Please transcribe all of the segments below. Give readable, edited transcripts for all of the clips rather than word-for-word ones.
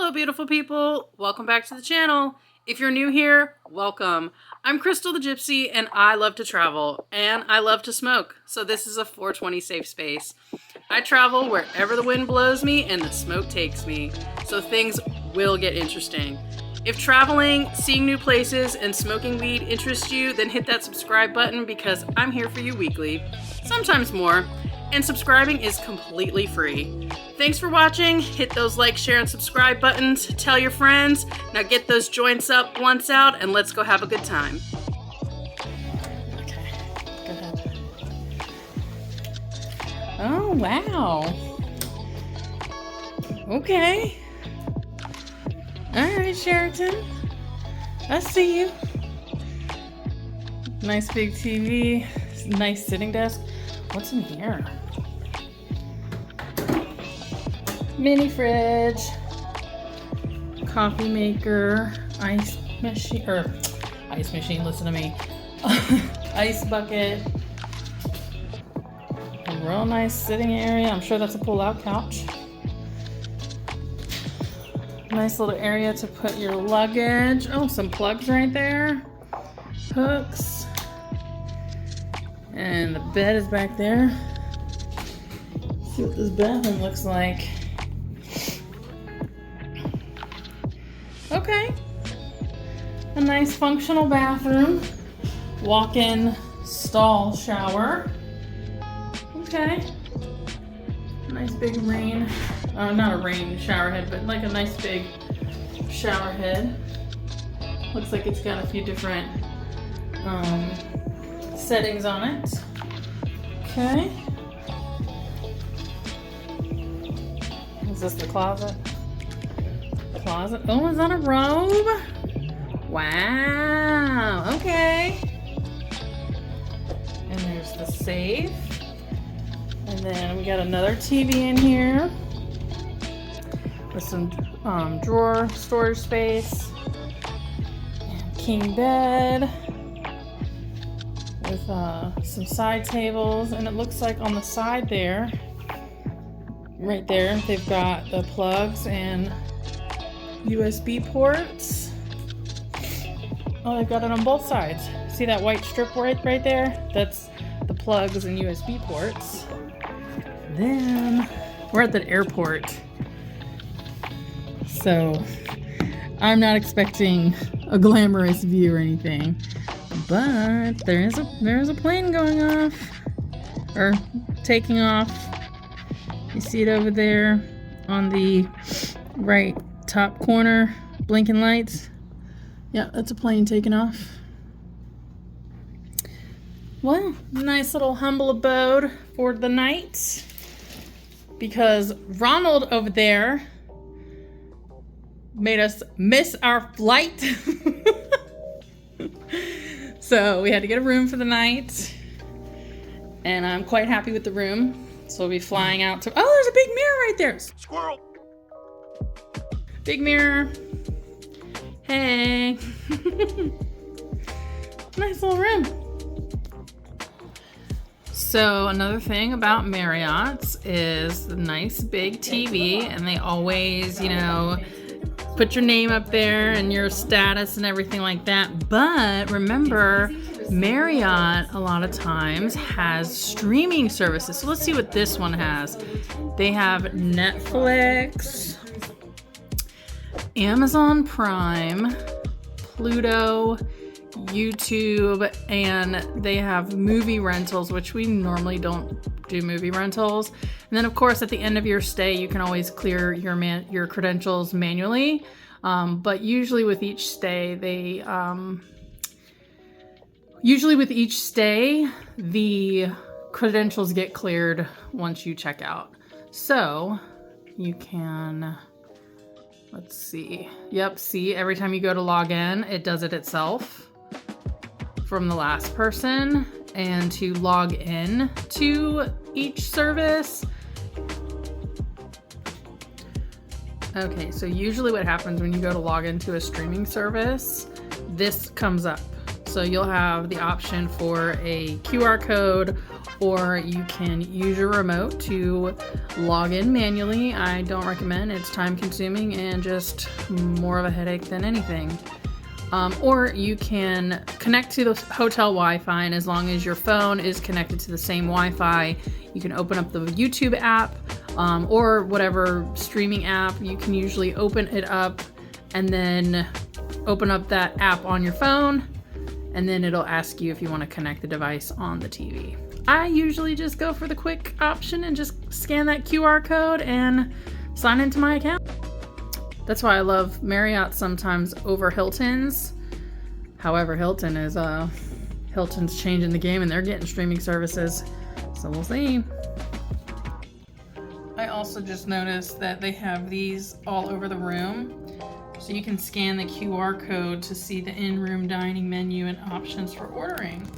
Hello, beautiful people. Welcome back to the channel. If you're new here, welcome. I'm Krystal the Gypsy, and I love to travel, and I love to smoke, so this is a 420 safe space. I travel wherever the wind blows me and the smoke takes me, so things will get interesting. If traveling, seeing new places, and smoking weed interests you, then hit that subscribe button because I'm here for you weekly, sometimes more, and subscribing is completely free. Thanks for watching. Hit those like, share, and subscribe buttons. Tell your friends. Now get those joints up, blunts out, and let's go have a good time. Okay, go ahead. Oh, wow. Okay. All right, Sheraton. I see you. Nice big TV. Nice sitting desk. What's in here? Mini fridge, coffee maker, ice machine, listen to me, ice bucket, a real nice sitting area. I'm sure that's a pull-out couch. Nice little area to put your luggage. Oh, some plugs right there, hooks, and the bed is back there. See what this bathroom looks like. Okay, a nice functional bathroom, walk-in stall shower. Okay, nice big rain, not a rain shower head, but like a nice big shower head. Looks like it's got a few different settings on it. Okay, is this the closet? Closet. Oh, is that a robe? Wow. Okay. And there's the safe. And then we got another TV in here with some drawer storage space. And king bed with some side tables. And it looks like on the side there, right there, they've got the plugs and USB ports. Oh, they've got it on both sides. See that white strip right there? That's the plugs and USB ports. Then we're at the airport, so I'm not expecting a glamorous view or anything, but there is a plane going off or taking off. You see it over there on the right top corner, blinking lights. Yeah, that's a plane taking off. Well, nice little humble abode for the night because Ronald over there made us miss our flight. So we had to get a room for the night, and I'm quite happy with the room. So we'll be flying out to, oh, there's a big mirror right there. Squirrel. Big mirror. Hey. Nice little room. So another thing about Marriott's is the nice big TV, and they always, you know, put your name up there and your status and everything like that. But remember, Marriott a lot of times has streaming services. So let's see what this one has. They have Netflix, Amazon Prime, Pluto, YouTube, and they have movie rentals, which we normally don't do movie rentals. And then of course at the end of your stay you can always clear your credentials manually, but usually with each stay the credentials get cleared once you check out. So you can, let's see. Yep, see, every time you go to log in, it does it itself from the last person. And to log in to each service. Okay, so usually what happens when you go to log into a streaming service, this comes up. So you'll have the option for a QR code, or you can use your remote to log in manually. I don't recommend. It's time consuming and just more of a headache than anything. Or you can connect to the hotel Wi-Fi, and as long as your phone is connected to the same Wi-Fi, you can open up the YouTube app or whatever streaming app. You can usually open it up and then open up that app on your phone, and then it'll ask you if you want to connect the device on the TV. I usually just go for the quick option and just scan that QR code and sign into my account. That's why I love Marriott sometimes over Hilton's. However, Hilton's changing the game and they're getting streaming services, so we'll see. I also just noticed that they have these all over the room. So you can scan the QR code to see the in-room dining menu and options for ordering.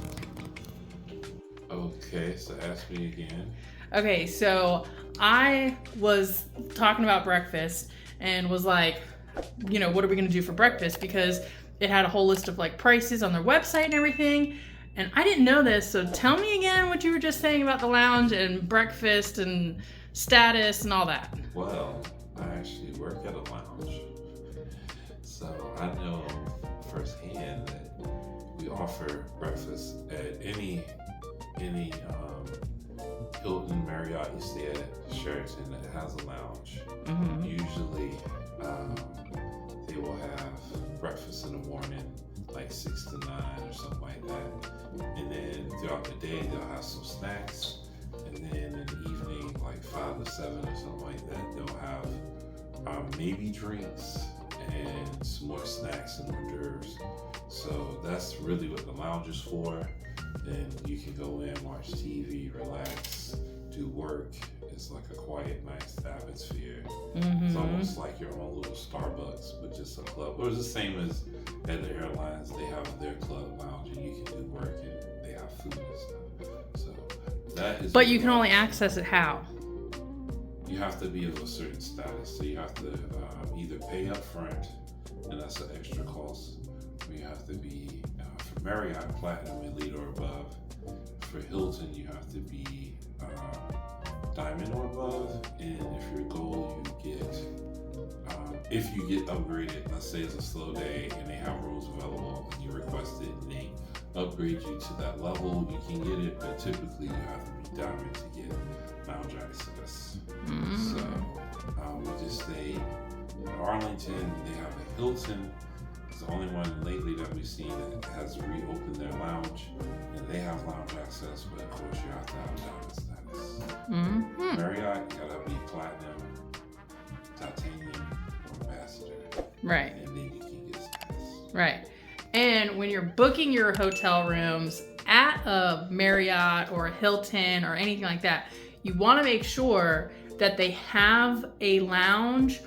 Okay, so ask me again. Okay, so I was talking about breakfast and was like, you know, what are we gonna do for breakfast? Because it had a whole list of like prices on their website and everything. And I didn't know this, so tell me again what you were just saying about the lounge and breakfast and status and all that. Well, I actually work at a lounge. So I know firsthand that we offer breakfast at any Hilton, Marriott you stay at, Sheraton that has a lounge. Mm-hmm. Usually they will have breakfast in the morning, like 6 to 9 or something like that. And then throughout the day they'll have some snacks. And then in the evening, like 5 to 7 or something like that, they'll have maybe drinks and some more snacks and hors d'oeuvres. So that's really what the lounge is for. Then you can go in, watch TV, relax, do work. It's like a quiet, nice atmosphere. Mm-hmm. It's almost like your own little Starbucks, but just a club. Or it's the same as at the airlines. They have their club lounge and you can do work and they have food and stuff. So that is. But you can only access it how? You have to be of a certain status. So you have to either pay up front, and that's an extra cost. Or you have to be, for Marriott, Platinum, Elite or above. For Hilton, you have to be Diamond or above. And if you're Gold, you get, if you get upgraded, let's say it's a slow day and they have rooms available and you request it and they upgrade you to that level, you can get it, but typically you have to be Diamond to get lounge access. Mm-hmm. So we just stayed in Arlington. They have a Hilton. It's the only one lately that we've seen that has reopened their lounge, and they have lounge access, but of course you have to have Diamond status. Mm-hmm. Marriott, you gotta be Platinum, Titanium, or Ambassador. Right. And then you can get status. Right. And when you're booking your hotel rooms at a Marriott or a Hilton or anything like that, you want to make sure that they have a lounge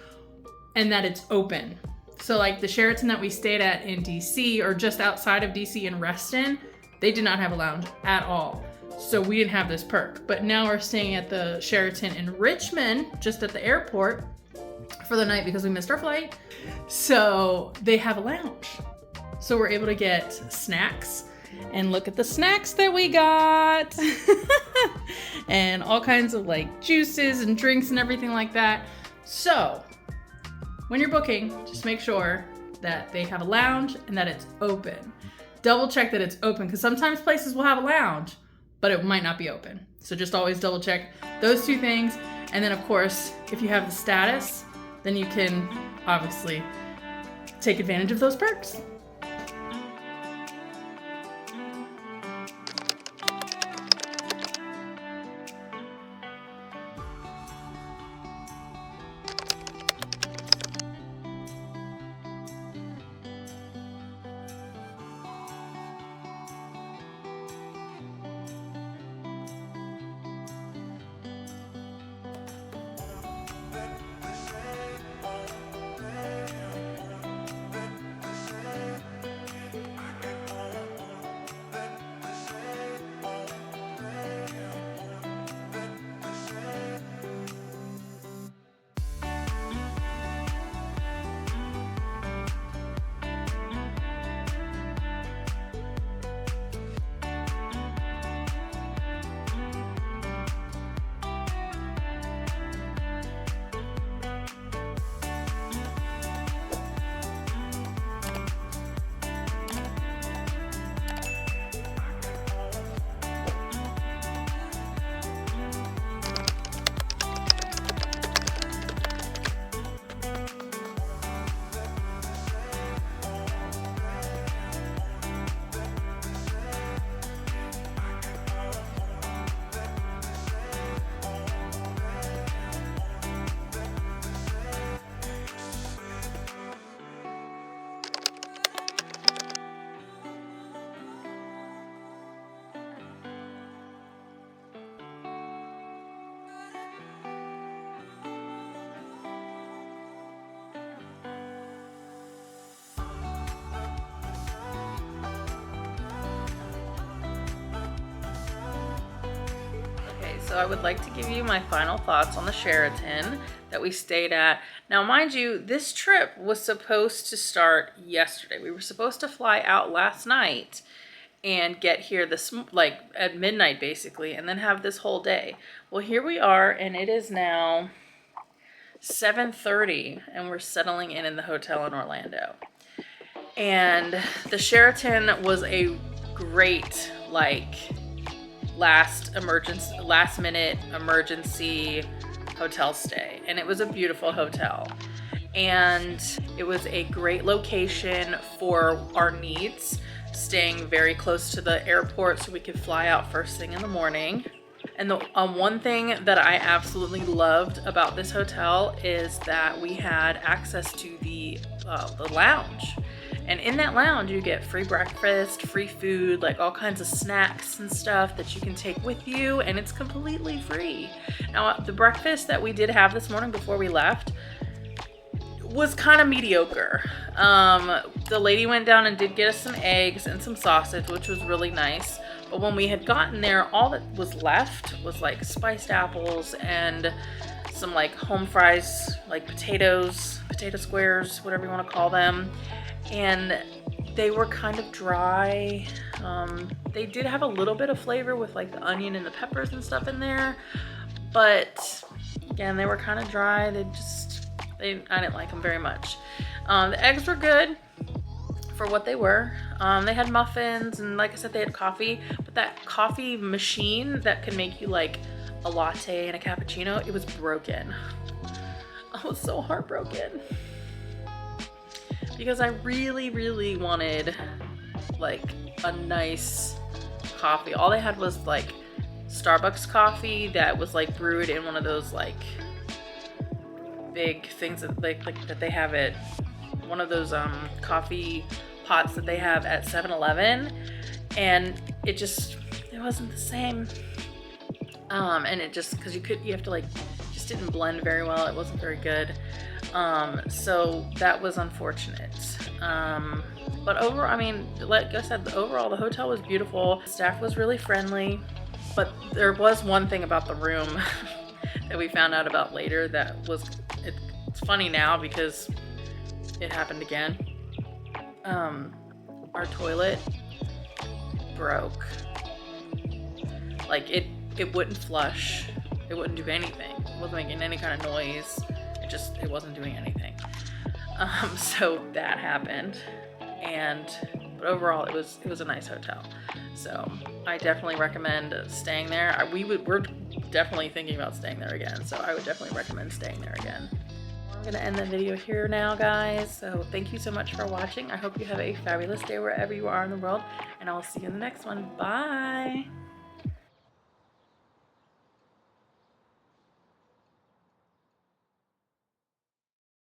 and that it's open. So like the Sheraton that we stayed at in DC or just outside of DC in Reston, they did not have a lounge at all. So we didn't have this perk. But now we're staying at the Sheraton in Richmond, just at the airport for the night because we missed our flight. So they have a lounge. So we're able to get snacks. And look at the snacks that we got. And all kinds of like juices and drinks and everything like that. So when you're booking, just make sure that they have a lounge and that it's open. Double check that it's open because sometimes places will have a lounge, but it might not be open. So just always double check those two things. And then of course, if you have the status, then you can obviously take advantage of those perks. So I would like to give you my final thoughts on the Sheraton that we stayed at. Now, mind you, this trip was supposed to start yesterday. We were supposed to fly out last night and get here this like at midnight basically, and then have this whole day. Well, here we are, and it is now 7:30, and we're settling in the hotel in Orlando. And the Sheraton was a great like last minute emergency hotel stay, and it was a beautiful hotel, and it was a great location for our needs, staying very close to the airport so we could fly out first thing in the morning. And the one thing that I absolutely loved about this hotel is that we had access to the lounge. And in that lounge, you get free breakfast, free food, like all kinds of snacks and stuff that you can take with you, and it's completely free. Now, the breakfast that we did have this morning before we left was kind of mediocre. The lady went down and did get us some eggs and some sausage, which was really nice. But when we had gotten there, all that was left was like spiced apples and some like home fries, like potato squares, whatever you want to call them. And they were kind of dry. They did have a little bit of flavor with like the onion and the peppers and stuff in there. But again, they were kind of dry. I didn't like them very much. The eggs were good for what they were. They had muffins, and like I said, they had coffee, but that coffee machine that can make you like a latte and a cappuccino, it was broken. I was so heartbroken because I really, really wanted like a nice coffee. All they had was like Starbucks coffee that was like brewed in one of those like big things that that they have at one of those coffee pots that they have at 7-Eleven, and it wasn't the same. And it just, because you have to like, just didn't blend very well. It wasn't very good. So that was unfortunate. But I mean, like I said, overall the hotel was beautiful. The staff was really friendly, but there was one thing about the room that we found out about later that was, it's funny now because it happened again. Our toilet broke. Like it wouldn't flush. It wouldn't do anything. It wasn't making any kind of noise. It wasn't doing anything. So that happened. But overall it was a nice hotel. So I definitely recommend staying there. We're definitely thinking about staying there again. So I would definitely recommend staying there again. I'm going to end the video here now, guys. So thank you so much for watching. I hope you have a fabulous day wherever you are in the world, and I will see you in the next one. Bye.